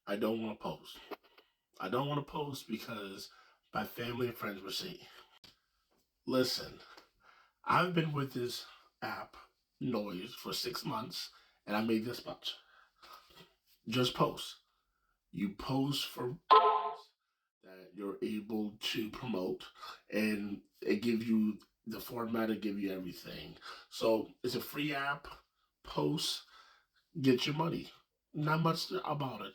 I don't want to post. I don't want to post because my family and friends will see. Listen, I've been with this app, Noise, for 6 months, and I made this much. Just post. You post for brands that you're able to promote, and it gives you the format, it give you everything. So it's a free app. Post, get your money. Not much about it.